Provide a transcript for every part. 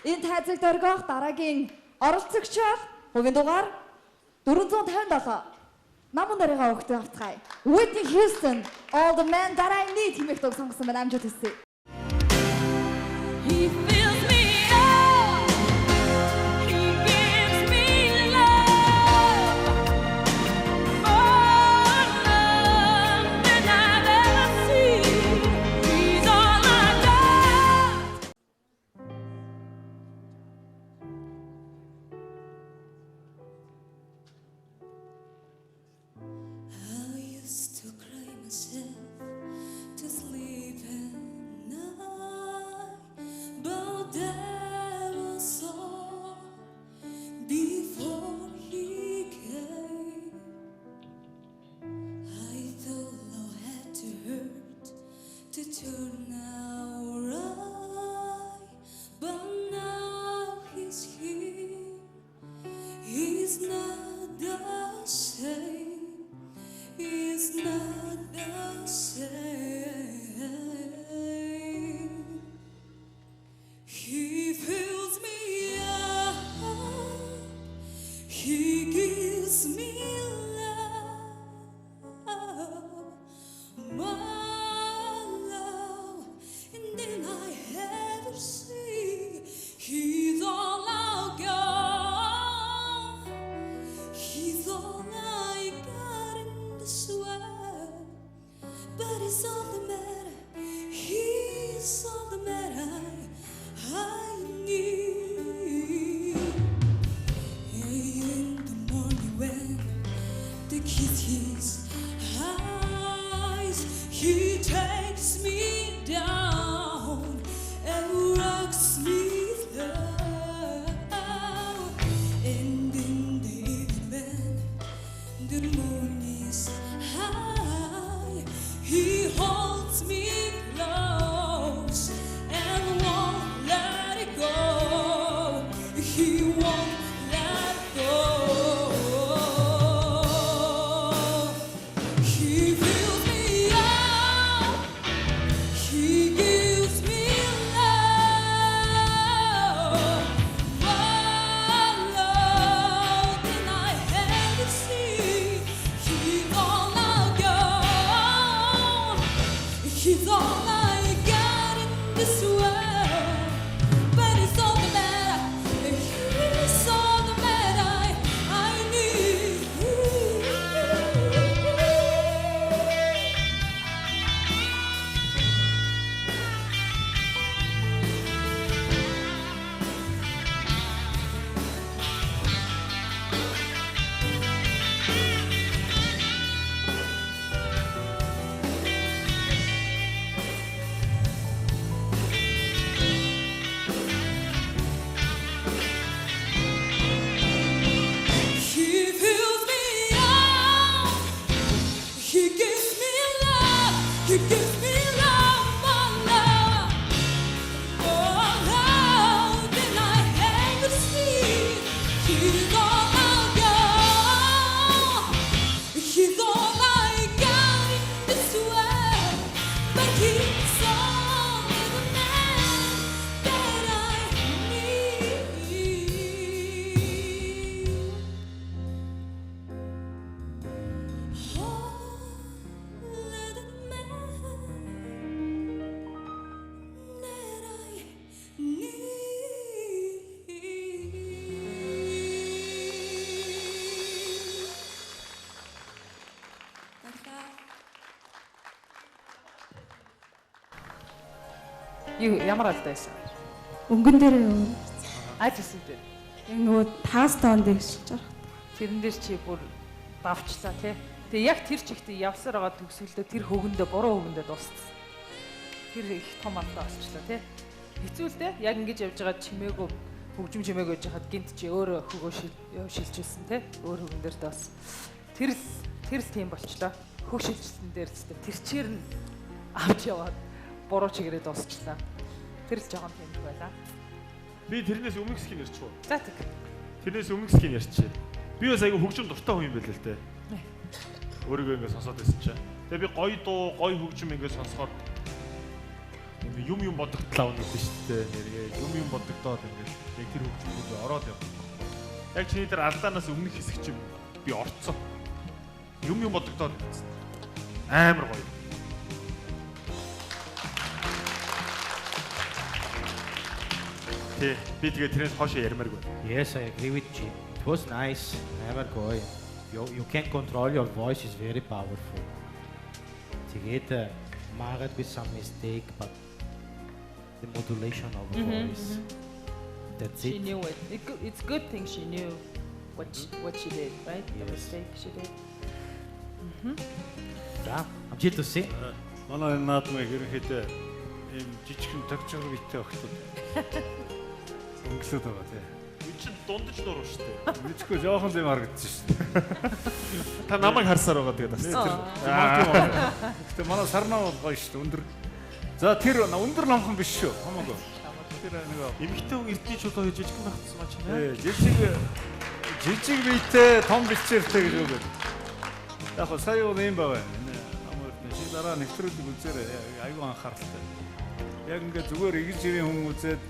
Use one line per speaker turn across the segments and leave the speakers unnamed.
Энэ тайзыг дөргөх дараагийн оролцогчор хувийн дугаар 457 намын дараагаа өгтөө авцгаая. Whitney Houston, All the Man That I Need хэмээх дуу сонгосон байна амжилт хүсье.
He fills me up. He gives me love. More love than I've ever seen. He's all I got. I used to cry myself to sleep at night, but that was all before he came. I thought love had to hurt to turn out right, but now he's here. He's not the same. It's not the same. He fills me up. He gives me love, more love than I ever see. He's all I got. He's all I got in this world, but it's all that matters. He's all that matters. I need. In the morning when the kiss his eyes, he takes me down and rocks me down. And in the evening when the moon is high, he holds me close and won't let it go. He won't let go. He fills me up. He gives me love, more love than I ever see. He's all I got. He's all I got in this world, but it's all that matters. He's all that matters. I need. He fills me up. He gives me love. He gives me love, more love, more love than I ever see. He's all I got. He's all I got in this world, but he's all the man that I need.
Юу ямар аль байсан?
Өнгөн дээр
Аль хэсэг дээр?
яг нөгөө 5 тонн дээр шиж байгаа.
Тэрэн дээр чи бүр давчлаа тий. Тэгээ яг тэр чигтээ явсаар байгаа төгсгөлдөө тэр хөвгөндөө буруу хөвгөндөө дууссан. Тэр их том алдаа болчлаа тий. Хэцүү л дээ. Яг ингэж явж байгаа чимээгүй хөгжим чимээгүй байж хаад гинт чи өөрөө хөгөө шилжүүлсэн тий. Өөр хөвгөн дээр даас. Тэр л тийм болчлоо. Хөг шилжүүлсэн дээр тэр чир нь авч яваад буруу чигээрээ дуусчлаа. Тэр л жоохон тийм байлаа.
Би тэрнээс өмнөх хэсгийг ярьчих уу?
За тэг.
Тэрнээс өмнөх хэсгийг ярьчих. Би бас айгүй хөгжим дуртай хүн юм байл л дээ. Өөрийгөө ингэ сонсоод байсан чинь. Тэгээ би гоё дуу, гоё хөгжим ингэ сонсохоор юм бодогдлоо гэдэг шүү дээ. Нэрээ юм бодогдоод ингээд яг тэр хөгжмөд ороод явна. Яг чиний дээр алдаанаас өмнөх хэсэг чим би орцсон. Юм бодогдоод амар гоё. Би тэгээ тэрээс хоошоо ярмааргүй.
Yes, I agree with you. It was nice. Never go. You can control your voice is very powerful. Тэгээд magad with some mistake, but the modulation of the voice. That's
She
it.
knew it. It's good thing she knew what she did, right? The
Yes.
mistake she did.
За, амжилт хүсье.
Манай наадмыг ерөнхийдөө ийм жижигхэн тогтцоо битээ өгтөд. Өнгөлөд байгаа тий.
Би чинь дундаж дуруу шүү дээ.
Мэдхгүй жоохон л юм харагдсан шүү дээ.
Та намайг харсаар байгаа тэгээд бас.
Гэтэ манай сарнаа бол гоё шүү дээ. Өндөр. За тэр өндөр намхан биш шүү. Хамаагүй. Тэр нэг
Эмэгтэй хүн эрдний чулуу хийж жижиг багтсан маа чинь.
жижиг битээ том бичээртэй гэж үгээд. Яг хоо сая уу юм байна. Чи дараа нэвтрүүлэг үзээрэй. Аюу анхааралтай. Яг ингээд зүгээр игэл жирийн хүн үзээд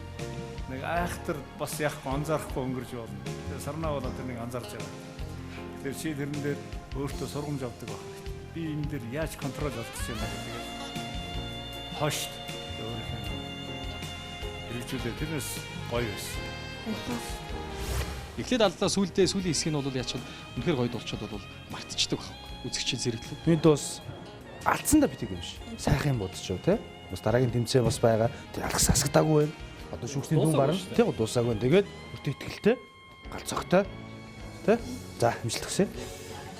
нэг айхтар бас яахгүй анзаарахгүй өнгөрч болно. Тэгээ сарнаа бол тэр нэг анзаарч байгаа. Тэр чи тэрэн дээр өөртөө сургамж авдаг байх. Би энэ дээр яаж контрол олдсон юм бэ тэгээд хошт өөрийнхөө хэрэгжүүлээ тэрнээс гоё байсан.
Эхлээд алдаа сүүлийн хэсгийг нь бол яач үнэхээр гоё дуулчаад бол мартчихдаг байхгүй. Үзэгчид зэрэглээ.
Бид бас алдсандаа битэг юм шиг. Сайхан юм бодчихв те. Бас дараагийн тэмцээн бас байгаа. Тэр алгас асагдаагүй байна. Одоо шүүгчний дүн барна. Тэг дуусаагүй. Тэгээд өртөө ихтэй галзогтой. Тэ? За, амжилт хүсье.